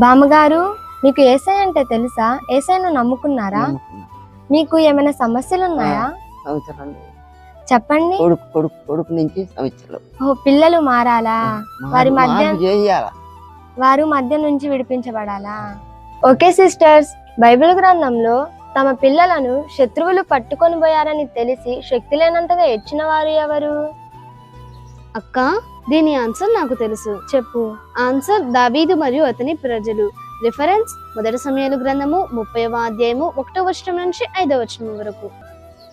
బామ్మగారు, మీకు యేసయ్య అంటే తెలుసా? యేసయ్యను నమ్ముకున్నారా? నమ్ముకున్నా. మీకు ఏమైనా సమస్యలు ఉన్నాయా? సంవత్సరం చెప్పండి. కొడుకు నుంచి సంవత్సరం ఓ, పిల్లలు మారాలా? వారి మధ్య చేయాల. వారు మధ్య నుంచి విడిపించబడాలా? ఓకే సిస్టర్స్, బైబిల్ గ్రంథంలో తమ పిల్లలను శత్రువులు పట్టుకొని పోయారని తెలిసి శక్తి లేనంతగా ఏడ్చిన వారు ఎవరు? అక్క, దీని ఆన్సర్ నాకు తెలుసు. చెప్పు. ఆన్సర్ దావీదు మరియు అతని ప్రజలు. రిఫరెన్స్ మొదటి సమయాలు గ్రంథము 30వ అధ్యాయము 1వ వచనం నుంచి 5వ వచనం వరకు.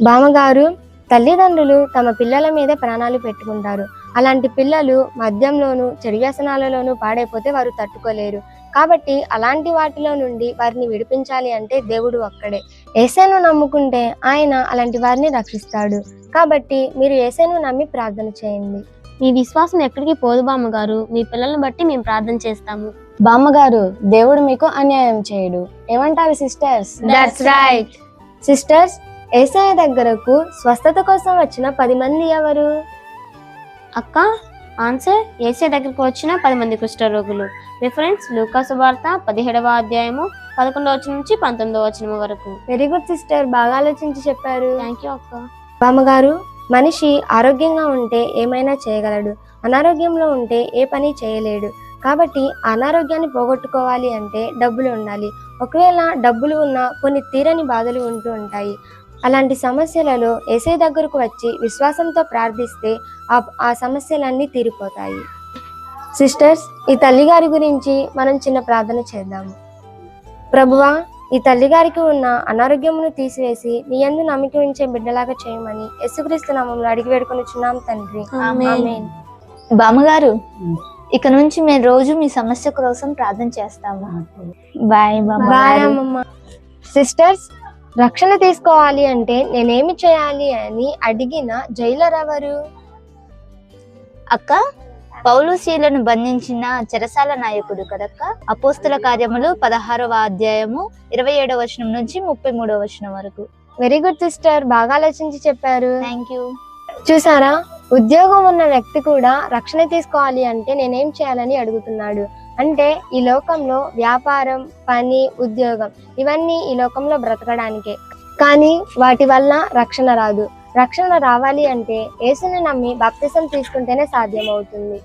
బామ్మగారు, తల్లిదండ్రులు తమ పిల్లల మీద ప్రాణాలు పెట్టుకుంటారు. అలాంటి పిల్లలు మద్యంలోను చెడు వ్యసనాలలోనూ పాడైపోతే వారు తట్టుకోలేరు. కాబట్టి అలాంటి వాటిలో నుండి వారిని విడిపించాలి అంటే దేవుడు ఒక్కడే. యేసయ్యను నమ్ముకుంటే ఆయన అలాంటి వారిని రక్షిస్తాడు. కాబట్టి మీరు యేసయ్యను నమ్మి ప్రార్థన చేయండి. మీ విశ్వాసం ఎక్కడికి పోదు బామ్మగారు. మీ పిల్లల్ని బట్టి మేము ప్రార్థన చేస్తాము. బామ్మగారు, దేవుడు మీకు అన్యాయం చేయడు. ఏమంటారు సిస్టర్స్? That's right. సిస్టర్స్, యేసయ్య దగ్గరకు స్వస్థత కోసం వచ్చిన 10 మంది ఎవరు? అక్క, ఆన్సర్ యేసయ్య దగ్గరికి వచ్చిన 10 మంది కుష్ఠరోగులు. రిఫరెన్స్ లూకాసు వార్త 17వ అధ్యాయము 11వ వచనం నుంచి 19వ వచనం వరకు. వెరీ గుడ్ సిస్టర్, బాగా ఆలోచించి చెప్పారు. థ్యాంక్ యూ అక్క. బామ్మగారు, మనిషి ఆరోగ్యంగా ఉంటే ఏమైనా చేయగలడు, అనారోగ్యంలో ఉంటే ఏ పని చేయలేడు. కాబట్టి అనారోగ్యాన్ని పోగొట్టుకోవాలి అంటే డబ్బులు ఉండాలి. ఒకవేళ డబ్బులు ఉన్నా కొన్ని తీరని బాధలు ఉంటూ ఉంటాయి. అలాంటి సమస్యలలో యేసయ్య దగ్గరకు వచ్చి విశ్వాసంతో ప్రార్థిస్తే ఆ సమస్యలన్నీ తీరిపోతాయి. సిస్టర్స్, ఈ తల్లిగారి గురించి మనం చిన్న ప్రార్థన చేద్దాము. ప్రభువా, ఈ తల్లిగారికి ఉన్న అనారోగ్యమును తీసివేసి నీ యందు నమ్మిక ఉంచే బిడ్డలాగా చేయమని యేసుక్రీస్తు నామములో అడిగి వేడుకొనుచున్నాం తండ్రి. ఆమేన్. బామ్మగారు, ఇక నుంచి మేము రోజు మీ సమస్య కోసం ప్రార్థన చేస్తాము. బాయ్ బాయ్ అమ్మమ్మ. సిస్టర్స్, రక్షణ తీసుకోవాలి అంటే నేనేమి చేయాలి అని అడిగిన జైలర్ ఎవరు? అక్క, పౌలు శీలను బంధించిన చెరసాల నాయకుడు కదక్క. అపోస్తుల కార్యములు 16వ అధ్యాయము 27వ వచనం నుంచి 33వ వచనం వరకు. వెరీ గుడ్ సిస్టర్, బాగా ఆలోచించి చెప్పారు. Thank you. చూసారా, ఉద్యోగం ఉన్న వ్యక్తి కూడా రక్షణ తీసుకోవాలి అంటే నేనేం చేయాలని అడుగుతున్నాడు. అంటే ఈ లోకంలో వ్యాపారం, పని, ఉద్యోగం ఇవన్నీ ఈ లోకంలో బ్రతకడానికే. కానీ వాటి వల్ల రక్షణ రాదు. రక్షణ రావాలి అంటే యేసుని నమ్మి బాప్తిసం తీసుకుంటేనే సాధ్యమవుతుంది.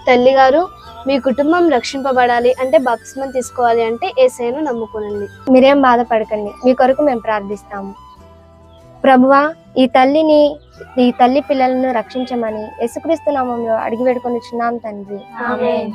తల్లిగారు, మీ కుటుంబం రక్షింపబడాలి అంటే బాప్తిస్మం తీసుకోవాలి అంటే యేసయ్యను నమ్ముకోనండి. మీరేం బాధపడకండి, మీ కొరకు మేము ప్రార్థిస్తాము. ప్రభువా, ఈ తల్లి పిల్లలను రక్షించమని యేసుక్రీస్తు నామములో అడిగి వేడుకొనుచున్నాం తండ్రి. ఆమేన్.